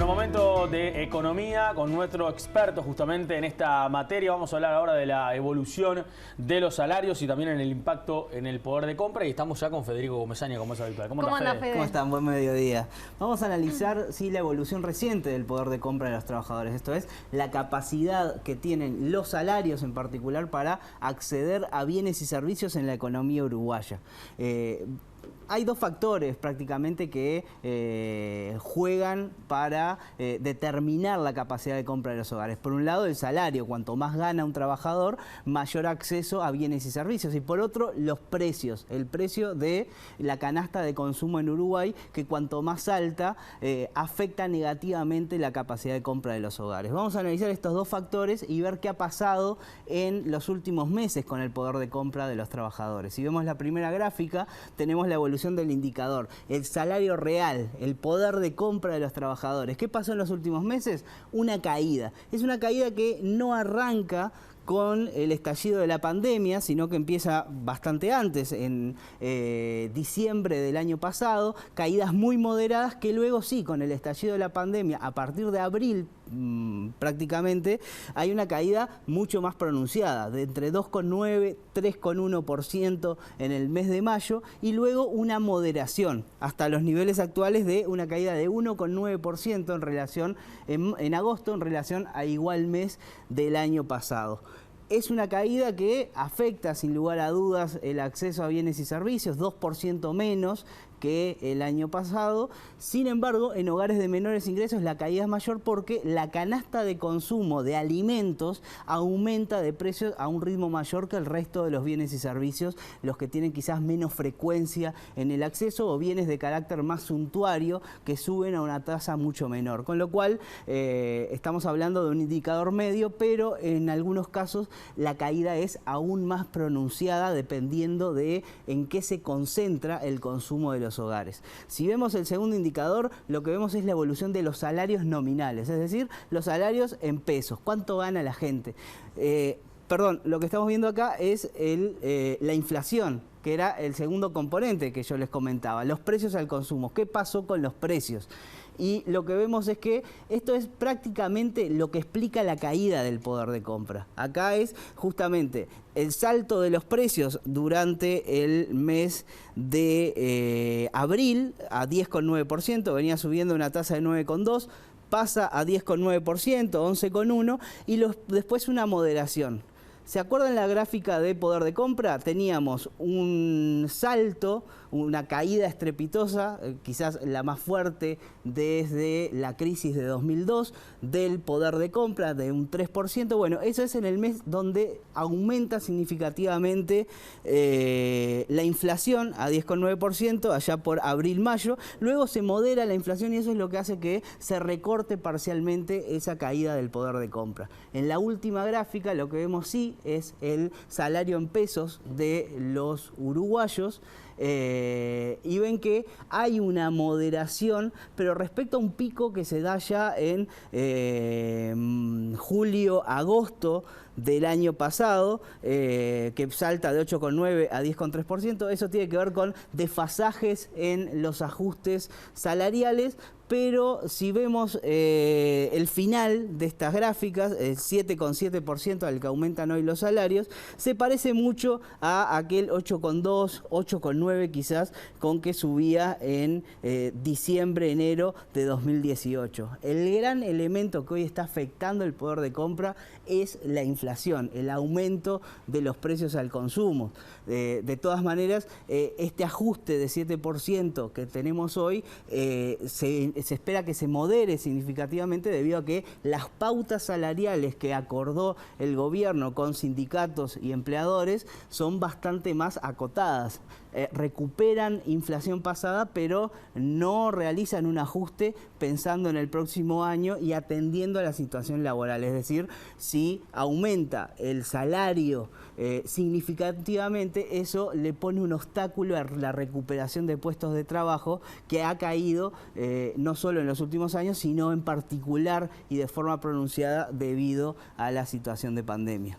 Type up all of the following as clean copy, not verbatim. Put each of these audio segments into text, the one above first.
Momento de economía con nuestro experto justamente en esta materia. Vamos a hablar ahora de la evolución de los salarios y también en el impacto en el poder de compra. Y estamos ya con Federico Comesaña, como es habitual. ¿Cómo anda, Fede? ¿Cómo están? Buen mediodía. Vamos a analizar la evolución reciente del poder de compra de los trabajadores. Esto es, la capacidad que tienen los salarios en particular para acceder a bienes y servicios en la economía uruguaya. Hay dos factores prácticamente que juegan para determinar la capacidad de compra de los hogares. Por un lado, el salario. Cuanto más gana un trabajador, mayor acceso a bienes y servicios. Y por otro, los precios. El precio de la canasta de consumo en Uruguay, que cuanto más alta, afecta negativamente la capacidad de compra de los hogares. Vamos a analizar estos dos factores y ver qué ha pasado en los últimos meses con el poder de compra de los trabajadores. Si vemos la primera gráfica, tenemos la evolución del indicador, el salario real, el poder de compra de los trabajadores. ¿Qué pasó en los últimos meses? Una caída. Es una caída que no arranca con el estallido de la pandemia, sino que empieza bastante antes, en diciembre del año pasado, caídas muy moderadas que luego sí, con el estallido de la pandemia, a partir de abril prácticamente, hay una caída mucho más pronunciada, de entre 2,9, 3,1% en el mes de mayo, y luego una moderación, hasta los niveles actuales de una caída de 1,9% en relación, en agosto, en relación a igual mes del año pasado. Es una caída que afecta sin lugar a dudas el acceso a bienes y servicios, 2% menos que el año pasado. Sin embargo, en hogares de menores ingresos la caída es mayor porque la canasta de consumo de alimentos aumenta de precios a un ritmo mayor que el resto de los bienes y servicios, los que tienen quizás menos frecuencia en el acceso o bienes de carácter más suntuario que suben a una tasa mucho menor. Con lo cual, estamos hablando de un indicador medio, pero en algunos casos la caída es aún más pronunciada dependiendo de en qué se concentra el consumo de los hogares. Si vemos el segundo indicador, lo que vemos es la evolución de los salarios nominales, es decir, los salarios en pesos. ¿Cuánto gana la gente? Perdón, lo que estamos viendo acá es la inflación, que era el segundo componente que yo les comentaba, los precios al consumo. ¿Qué pasó con los precios? Y lo que vemos es que esto es prácticamente lo que explica la caída del poder de compra. Acá es justamente el salto de los precios durante el mes de abril a 10,9%, venía subiendo una tasa de 9,2%, pasa a 10,9%, 11,1% y después una moderación. ¿Se acuerdan la gráfica de poder de compra? Teníamos un salto, una caída estrepitosa, quizás la más fuerte desde la crisis de 2002, del poder de compra de un 3%. Bueno, eso es en el mes donde aumenta significativamente la inflación a 10,9%, allá por abril-mayo. Luego se modera la inflación y eso es lo que hace que se recorte parcialmente esa caída del poder de compra. En la última gráfica lo que vemos sí es el salario en pesos de los uruguayos y ven que hay una moderación, pero respecto a un pico que se da ya en julio-agosto del año pasado, que salta de 8,9 a 10,3%, eso tiene que ver con desfasajes en los ajustes salariales. Pero si vemos el final de estas gráficas, el 7,7% al que aumentan hoy los salarios, se parece mucho a aquel 8,2, 8,9 quizás, con que subía en diciembre, enero de 2018. El gran elemento que hoy está afectando el poder de compra es la inflación, el aumento de los precios al consumo. De todas maneras, este ajuste de 7% que tenemos hoy se espera que se modere significativamente debido a que las pautas salariales que acordó el gobierno con sindicatos y empleadores son bastante más acotadas. Recuperan inflación pasada, pero no realizan un ajuste pensando en el próximo año y atendiendo a la situación laboral. Es decir, si aumenta el salario significativamente, eso le pone un obstáculo a la recuperación de puestos de trabajo que ha caído no solo en los últimos años, sino en particular y de forma pronunciada debido a la situación de pandemia.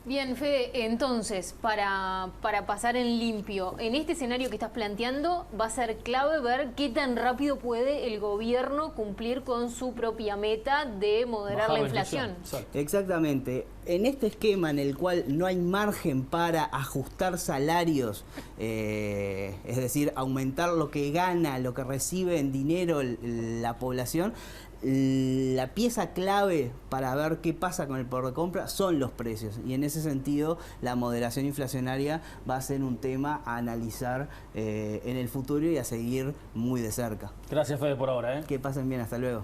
Bien, Fede, entonces, para pasar en limpio, en este escenario que estás planteando, va a ser clave ver qué tan rápido puede el gobierno cumplir con su propia meta de moderar la inflación. Exactamente. En este esquema en el cual no hay margen para ajustar salarios, es decir, aumentar lo que gana, lo que recibe en dinero la población, la pieza clave para ver qué pasa con el poder de compra son los precios, y en ese sentido la moderación inflacionaria va a ser un tema a analizar en el futuro y a seguir muy de cerca. Gracias, Fede, por ahora. Que pasen bien, hasta luego.